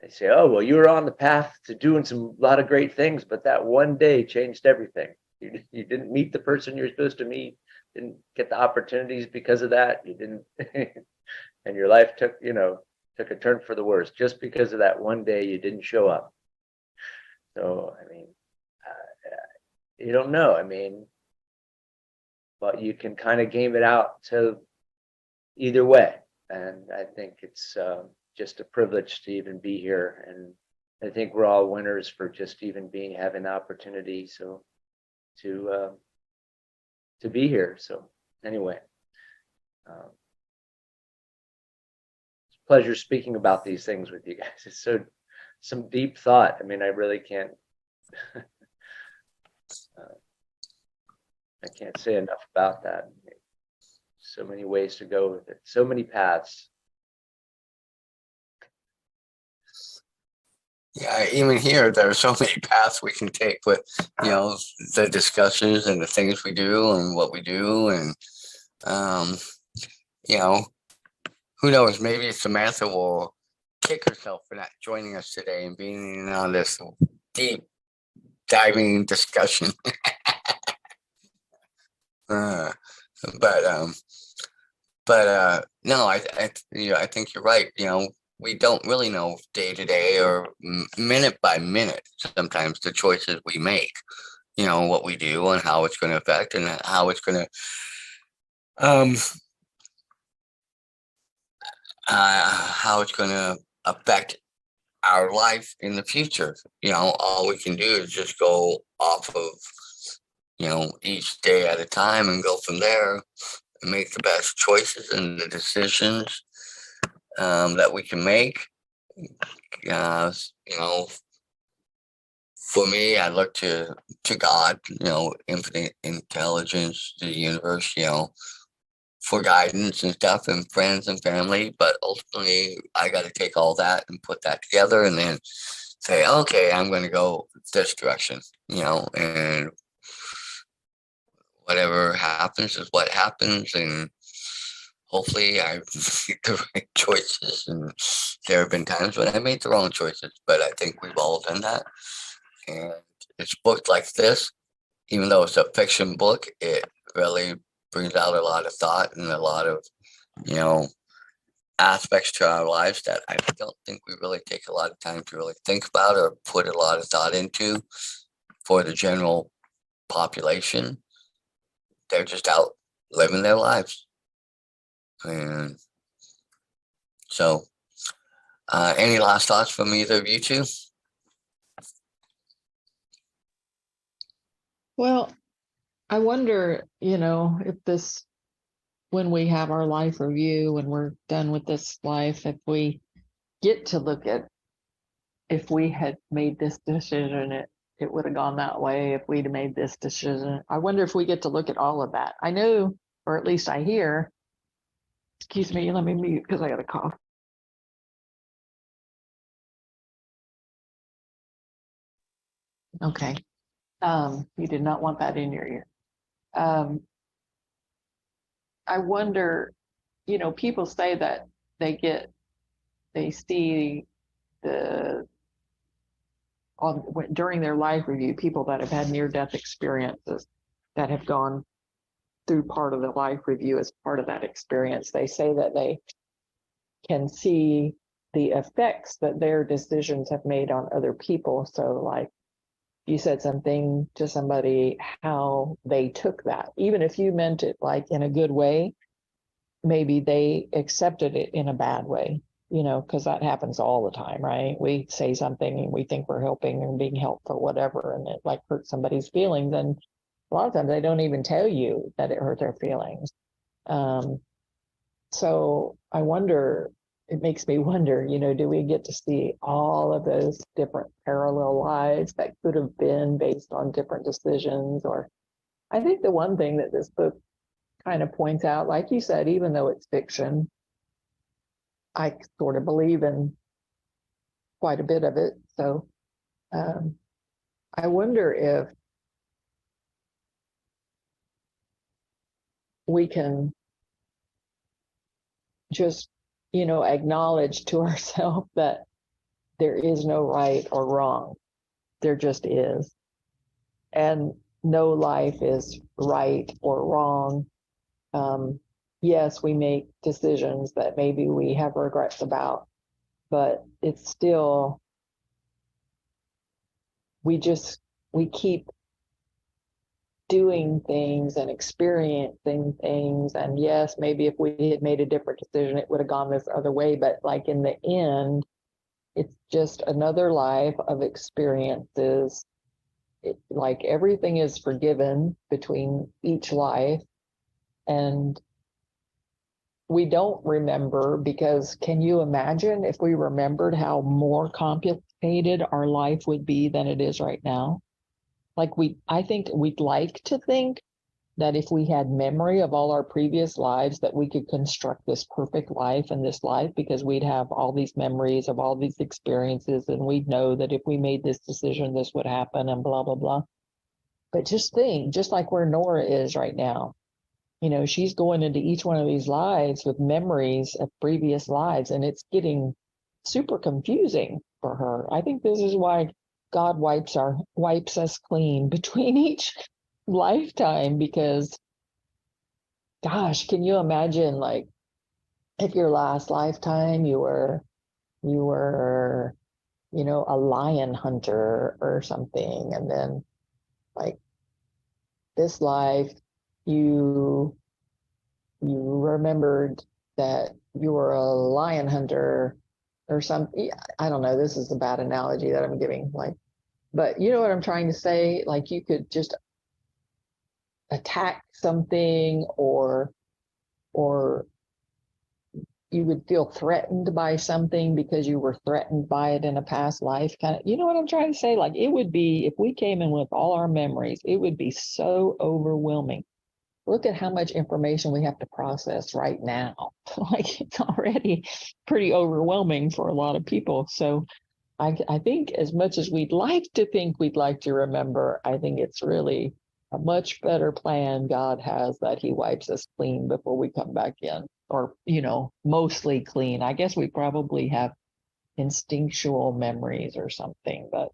S2: they say, oh, well, you were on the path to doing some lot of great things, but that one day changed everything. You didn't meet the person you're supposed to meet, didn't get the opportunities because of that. You didn't, and your life took a turn for the worse just because of that one day you didn't show up. So, I mean, you don't know. I mean, but you can kind of game it out to either way. And I think it's just a privilege to even be here. And I think we're all winners for just even having the opportunity. So to be here. So anyway, it's a pleasure speaking about these things with you guys. It's some deep thought. I mean, I really can't. I can't say enough about that. So many ways to go with it. So many paths.
S1: Yeah, even here, there are so many paths we can take with, the discussions and the things we do and what we do. And, who knows, maybe Samantha will kick herself for not joining us today and being on this deep diving discussion. No, I think you're right. We don't really know day to day or minute by minute sometimes the choices we make, what we do and how it's going to affect and how it's going to affect our life in the future. All we can do is just go off of, each day at a time and go from there and make the best choices and the decisions that we can make. For me, I look to God, infinite intelligence, the universe, for guidance and stuff, and friends and family. But ultimately, I got to take all that and put that together, and then say, okay, I'm going to go this direction, and whatever happens is what happens, and hopefully I make the right choices. And there have been times when I made the wrong choices, but I think we've all done that. And it's books like this, even though it's a fiction book, it really brings out a lot of thought and a lot of, aspects to our lives that I don't think we really take a lot of time to really think about or put a lot of thought into for the general population. They're just out living their lives. And so, any last thoughts from either of you two?
S3: Well, I wonder, if when we have our life review, when we're done with this life, if we get to look at if we had made this decision, it would have gone that way. If we'd have made this decision, I wonder if we get to look at all of that. I know, or at least I hear, excuse me, let me mute because I got a cough. Okay. You did not want that in your ear. I wonder, people say that they see during their life review, people that have had near-death experiences that have gone through part of the life review as part of that experience. They say that they can see the effects that their decisions have made on other people. So like you said something to somebody, how they took that, even if you meant it like in a good way, maybe they accepted it in a bad way, because that happens all the time, right? We say something and we think we're helping and being helpful, whatever, and it like hurts somebody's feelings. And a lot of times they don't even tell you that it hurt their feelings. So I wonder, it makes me wonder, do we get to see all of those different parallel lives that could have been based on different decisions? Or I think the one thing that this book kind of points out, like you said, even though it's fiction, I sort of believe in quite a bit of it. So I wonder if we can just, acknowledge to ourselves that there is no right or wrong. There just is. And no life is right or wrong. Yes, we make decisions that maybe we have regrets about, but it's still, we keep doing things and experiencing things. And yes, maybe if we had made a different decision, it would have gone this other way. But like in the end, it's just another life of experiences. Like everything is forgiven between each life. And we don't remember, because can you imagine if we remembered how more complicated our life would be than it is right now? Like I think we'd like to think that if we had memory of all our previous lives, that we could construct this perfect life in this life, because we'd have all these memories of all these experiences, and we'd know that if we made this decision, this would happen, and blah, blah, blah. But just think, just like where Nora is right now, she's going into each one of these lives with memories of previous lives, and it's getting super confusing for her. I think this is why God wipes us clean between each lifetime, because gosh, can you imagine, like, if your last lifetime you were a lion hunter or something, and then like this life you remembered that you were a lion hunter or something. I don't know, this is a bad analogy that I'm giving, like, but you know what I'm trying to say? Like you could just attack something, or you would feel threatened by something because you were threatened by it in a past life, kind of, you know what I'm trying to say? Like it would be, if we came in with all our memories, it would be so overwhelming. Look at how much information we have to process right now. Like it's already pretty overwhelming for a lot of people. So I think as much as we'd like to think we'd like to remember, I think it's really a much better plan God has, that he wipes us clean before we come back in, or, mostly clean. I guess we probably have instinctual memories or something, but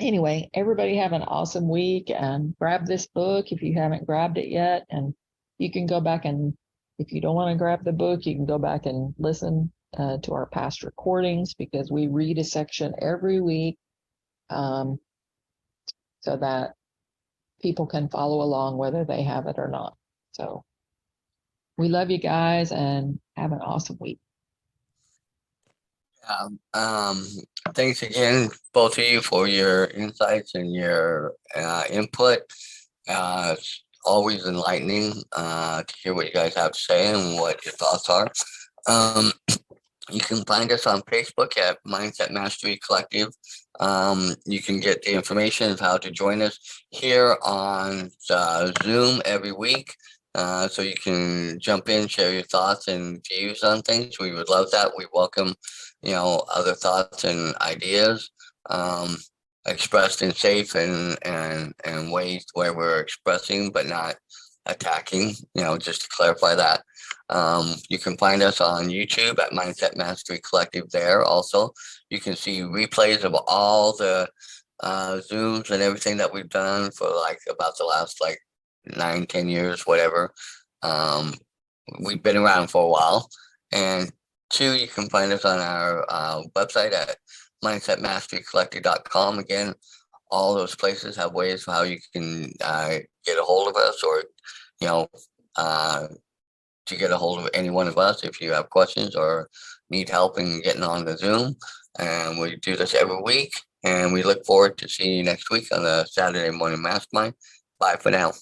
S3: anyway, everybody have an awesome week, and grab this book if you haven't grabbed it yet. And you can go back, and if you don't want to grab the book, you can go back and listen to our past recordings, because we read a section every week, so that people can follow along whether they have it or not. So we love you guys, and have an awesome week.
S1: Thanks again, both of you, for your insights and your input. It's always enlightening to hear what you guys have to say and what your thoughts are. You can find us on Facebook at Mindset Mastery Collective. You can get the information of how to join us here on Zoom every week. So you can jump in, share your thoughts and views on things. We would love that. We welcome, other thoughts and ideas, expressed in safe and ways where we're expressing but not attacking, just to clarify that. You can find us on YouTube at Mindset Mastery Collective there. Also, you can see replays of all the Zooms and everything that we've done for about the last 9-10 years, whatever. We've been around for a while. And 2, you can find us on our website at mindsetmasterycollective.com. Again, all those places have ways of how you can get a hold of us, or to get a hold of any one of us if you have questions or need help in getting on the Zoom. And we do this every week, and we look forward to seeing you next week on the Saturday Morning Mastermind. Bye for now.